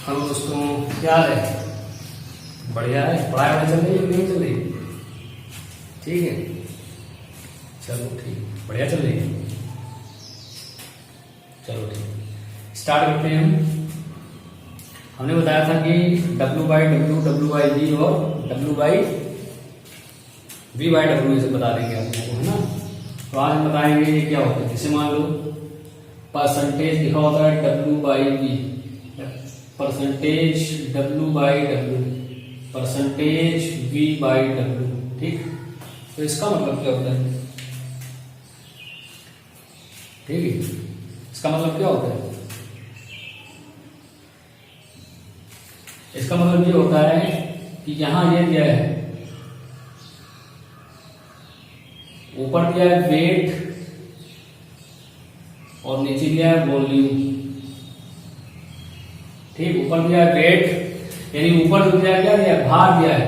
Hello दोस्तों, क्या हाल है? बढ़िया है। पढ़ाई वढ़ाई चल रही है नहीं चल रही? ठीक है, चलो ठीक, बढ़िया चल रही है। चलो ठीक, स्टार्ट करते हैं हम। हमने बताया था कि W/W, W/V और W/V/W इसे बता देंगे आप लोगों को, है ना। तो आज हम बताएंगे ये क्या होता है। जैसे मान लो परसेंटेज लिखा होता है W/V, percentage W/W, percentage V/W, ठीक। तो इसका मतलब क्या होता है? ठीक है, इसका मतलब क्या होता है? इसका मतलब ये होता है कि यहां ये दिया है, ऊपर दिया है वेट और नीचे दिया है वॉल्यूम। ठीक, ऊपर दिया है वेट, यानी ऊपर जो दिया क्या दिया है, भार दिया है,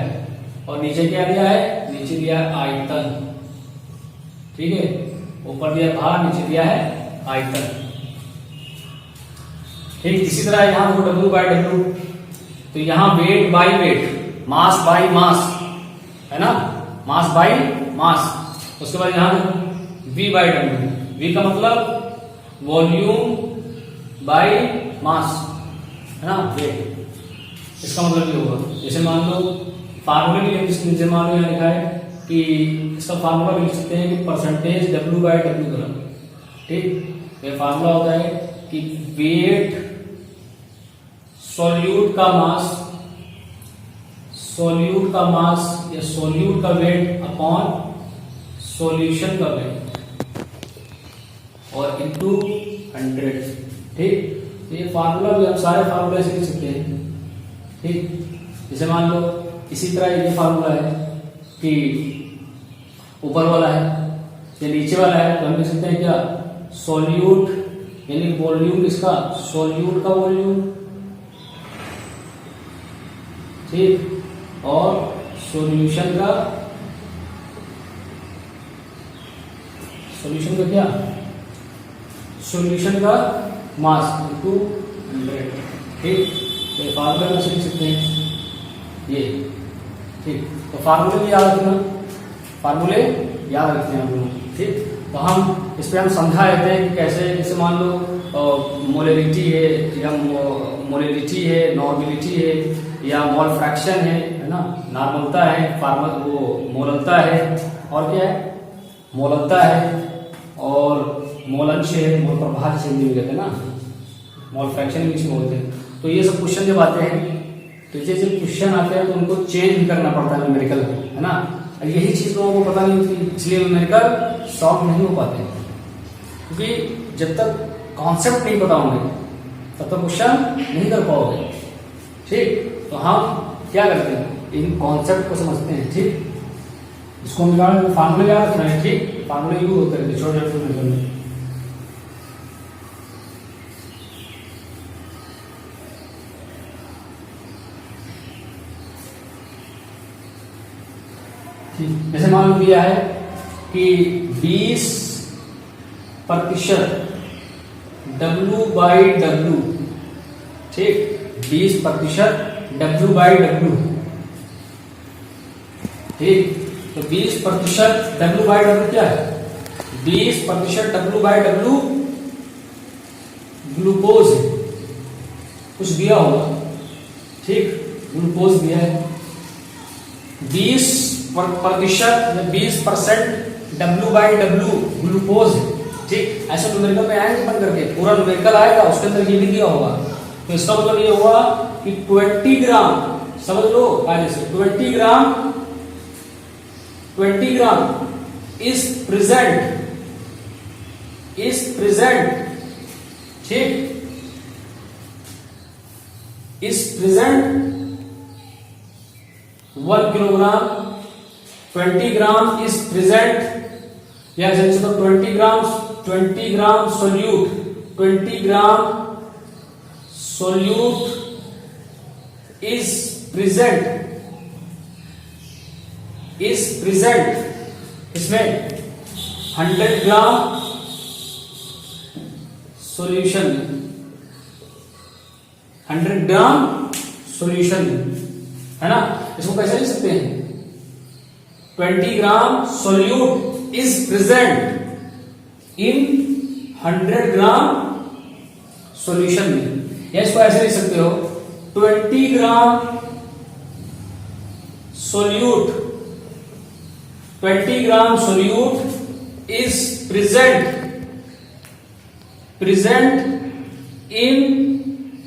और नीचे क्या दिया है, नीचे दिया है आयतन। ठीक है, ऊपर दिया भार, नीचे दिया है आयतन। ठीक, इसी तरह यहां देखो W/W, तो यहां weight by wait, mass by mass, है ना, मास बाई मास। उसके बाद यहां V/W, V का मतलब वॉल्यूम बाई मास, है ना, वेट। इसका मतलब ये होगा, जैसे मान लो फार्मूला भी नीचे मान लो यहाँ लिखा है कि इसका फार्मूला भी लिख सकते हैं कि परसेंटेज W/W करो। ठीक, ये फार्मूला होता है कि वेट सॉल्यूट का मास या सॉल्यूट का वेट अपॉन सॉल्यूशन का वेट और इनटू 100। ठीक, ये फार्मूला भी हम सारे फार्मूले से लिख सकते हैं। ठीक, जैसे मान लो इसी तरह ये फार्मूला है कि ऊपर वाला है या नीचे वाला है, तो हम लिख सकते हैं क्या, सॉल्यूट यानी वॉल्यूम, इसका सॉल्यूट का वॉल्यूम, ठीक, और सॉल्यूशन का क्या, सॉल्यूशन का मास इनटू 100। ठीक, तो ये फार्मूला में से लिख सकते हैं ये। ठीक, तो फार्मूले याद रखना, फार्मूले याद रखते हैं हम लोग। ठीक, तो हम इस पे हम समझा देते हैं कि कैसे, जैसे मान लो मोलरिटी है या मोलरिटी है, नॉर्मलिटी है या मोल फ्रैक्शन है ना, नॉर्मलता है, वो मोललता है, और क्या है, मोललता है, और मोलंश है, मोल प्रभाव से हिंदी में कहते हैं ना, मोल फ्रैक्शन इंग्लिश में बोलते हैं। तो ये सब क्वेश्चन जब आते हैं, तो जैसे क्वेश्चन आते हैं तो उनको चेंज भी करना पड़ता है न्यूमेरिकल, है ना। यही चीज लोगों को पता नहीं होती, इसलिए न्यूमेरिकल सॉल्व नहीं हो पाते, क्योंकि जब तक कॉन्सेप्ट नहीं पता होंगे तब तक क्वेश्चन नहीं कर पाओगे। ठीक, तो हम क्या करते हैं, इन कॉन्सेप्ट को समझते हैं। ठीक, इसको हम फार्मूले याद रखना है। ठीक, फार्मूले यूज होते हैं छोटे छोटे में। जैसे मान लो दिया है कि 20% W/W, ठीक, 20% W/W, ठीक। तो 20% W/W क्या है, 20% W/W ग्लूकोज है, कुछ दिया होगा, ठीक, ग्लूकोज दिया है। 20% W/W ग्लूकोज, ठीक। ऐसा न्यूमेरिकल में आएंगे बन करके, पूरा न्यूमेरिकल आएगा, उसके अंदर ये भी दिया होगा। तो इसका मतलब ये हुआ कि 20 ग्राम, समझ लो कायदे से, 20 ग्राम इज प्रेजेंट, ठीक, is present 1 kilogram, 20 gram is present, या 20 gram solute, 20 gram solute is present इसमें 100 ग्राम सॉल्यूशन 100 ग्राम सॉल्यूशन है ना। इसको कैसे लिख सकते हैं, 20 gram solute is present in 100 gram solution में, या इसको ऐसे लिख सकते हो 20 gram solute, 20 gram solute is present in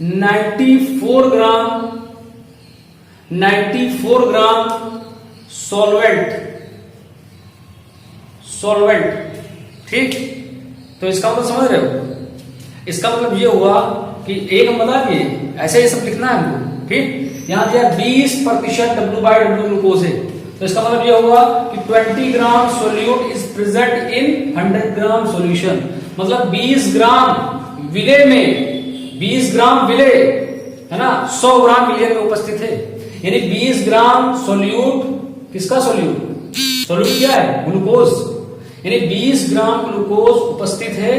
94 gram solvent. ठीक, तो इसका मतलब समझ रहे हो, इसका मतलब ये हुआ कि एक मतलब ये ऐसे ही सब लिखना है हमको। ठीक, यहां दिया 20% W/W ग्लूकोज है, तो इसका मतलब ये हुआ कि 20 gram solute is present in 100 gram solution, मतलब 20 ग्राम विलेय में, 20 ग्राम विलेय है ना 100 ग्राम विलेय में उपस्थित है। यानी 20 ग्राम सोल्यूट, किसका सोल्यूट, सोल्यूट क्या है, ग्लूकोज, यानी 20 ग्राम ग्लूकोज उपस्थित है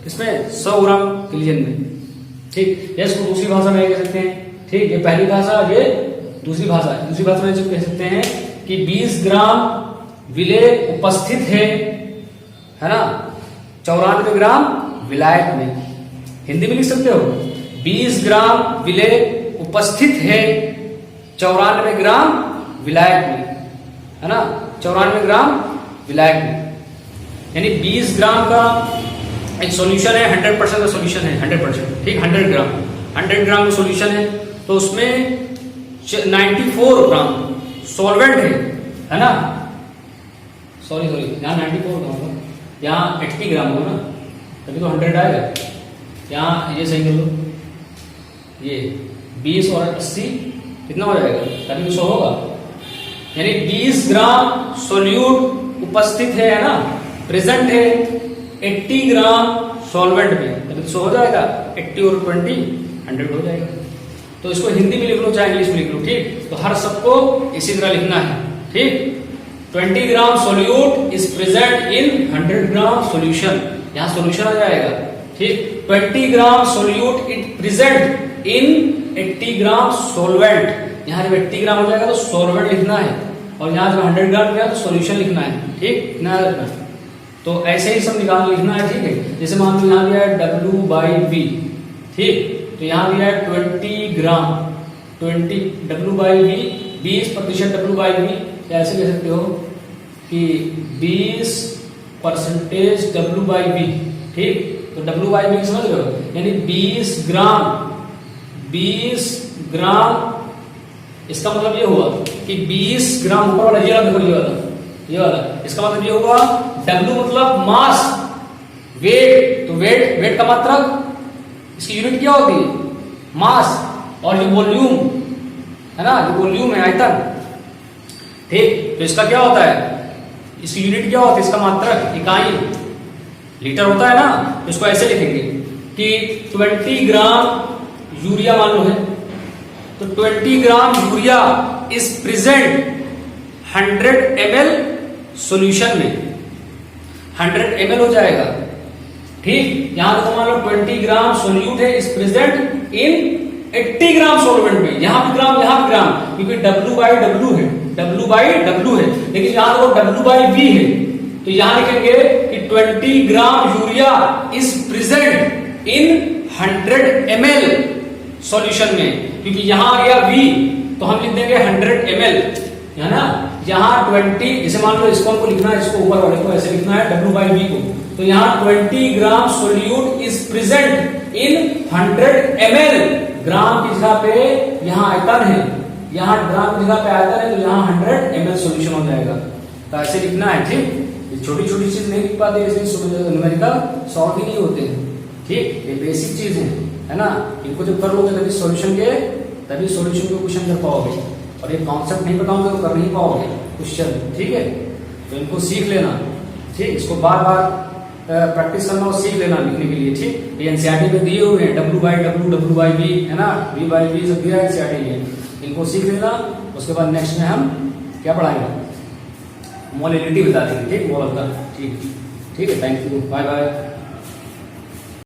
इसमें 100 ग्राम विलेय में। ठीक, इसको दूसरी भाषा में कह सकते हैं। ठीक, ये पहली भाषा, ये दूसरी भाषा है। दूसरी भाषा में जो कह सकते हैं कि 20 ग्राम विलेय उपस्थित है ना 94 ग्राम विलायक में। हिंदी में लिख सकते हो 20 ग्राम विलेय उपस्थित है 94 ग्राम विलायक में, है ना 94 ग्राम विलायक में। यानी 20 ग्राम का एक सॉल्यूशन है, 100% का सॉल्यूशन है, 100%। ठीक, 100 ग्राम का सॉल्यूशन है, तो उसमें 94 ग्राम सॉल्वेंट है ना। सॉरी यहाँ 94 ग्राम होगा, यहाँ 80 ग्राम होगा ना, तभी तो 100 आएगा। यहाँ ये सही कर लो, ये 20 और 80 कितना हो जाएगा, तभी तो 100 होगा। यानी 20 ग्राम सोल्यूट उपस्थित है ना, प्रेजेंट है 80 ग्राम सॉल्वेंट में, तभी तो 100 हो जाएगा। 80 और 20 100 हो जाएगा। तो इसको हिंदी में लिख लो चाहे इंग्लिश में लिख लो। ठीक, तो हर सबको इसी तरह लिखना है। ठीक, 20 gram solute is present in 100 gram solution, यहाँ सॉल्यूशन आ जाएगा। ठीक, 20 gram solute is present in 80 gram solvent, यहाँ जब 80 ग्राम हो जाएगा तो सॉल्वेंट लिखना है, और यहाँ जब 100 ग्राम गया तो सॉल्यूशन लिखना है। ठीक, इतना रखना है। तो ऐसे ही सब निकाल लिखना है। ठीक है, जैसे मान लो यहाँ दिया है W/V। ठीक, तो यहाँ दिया है 20 ग्राम, 20 W/V, 20% W/V, या ऐसे कह सकते हो कि 20% W/V। ठीक, तो W/V समझ रहे हो, यानी 20 ग्राम, इसका मतलब ये हुआ कि 20 ग्राम ऊपर वाला, ये वाला देखो, ये वाला, इसका मतलब ये हुआ W मतलब मास, वेट, तो वेट का मात्रक, इसकी यूनिट क्या होती है, मास, और ये वॉल्यूम है ना, ये वॉल्यूम है, आयतन। ठीक, तो इसका क्या होता है, इसकी यूनिट क्या होती है, इसका मात्रक, इकाई लीटर होता है ना। तो इसको ऐसे लिखेंगे कि 20 ग्राम यूरिया मान लो है, तो 20 gram urea is present 100 ml solution में, 100 ml हो जाएगा। ठीक, यहां तो मान लो 20 ग्राम सोल्यूट है is present in 80 gram solvent में, यहां भी ग्राम, क्योंकि W/W है, W/W है, लेकिन यहां तो W/V है, तो यहां लिखेंगे कि 20 gram urea is present in 100 ml solution में, क्योंकि यहां आ गया V, तो हम लिख देंगे 100 ml, है ना। यहाँ 20, जैसे मान लो इसको हमको लिखना है, इसको ऊपर वाले को ऐसे लिखना है W/V को, तो यहाँ 20 gram solute is present in 100 ml, gram की जगह पे यहाँ आयतन है, यहाँ ग्राम की जगह पे आयतन है, तो यहाँ 100 ml सॉल्यूशन हो जाएगा। तो ऐसे लिखना है। ठीक, ये छोटी छोटी चीज नहीं लिख पाते, इसलिए न्यूमेरिकल सॉल्व ही नहीं होते हैं। ठीक, ये बेसिक चीज है ना, इनको जब कर लोगे तभी सॉल्यूशन के क्वेश्चन कर पाओगे, और ये कॉन्सेप्ट नहीं पता होगा तो कर नहीं पाओगे क्वेश्चन। ठीक है, तो इनको सीख लेना। ठीक, इसको बार बार प्रैक्टिस करना और सीख लेना लिखने के लिए। ठीक, ये एनसीईआरटी में दिए हुए हैं, W/W, W/V है ना, V/V सब दिया है एनसीईआरटी में, इनको सीख लेना। उसके बाद नेक्स्ट में हम क्या पढ़ाएंगे, मोलिनिटी बता देंगे। ठीक, मोल का। ठीक है, थैंक यू, बाय बाय।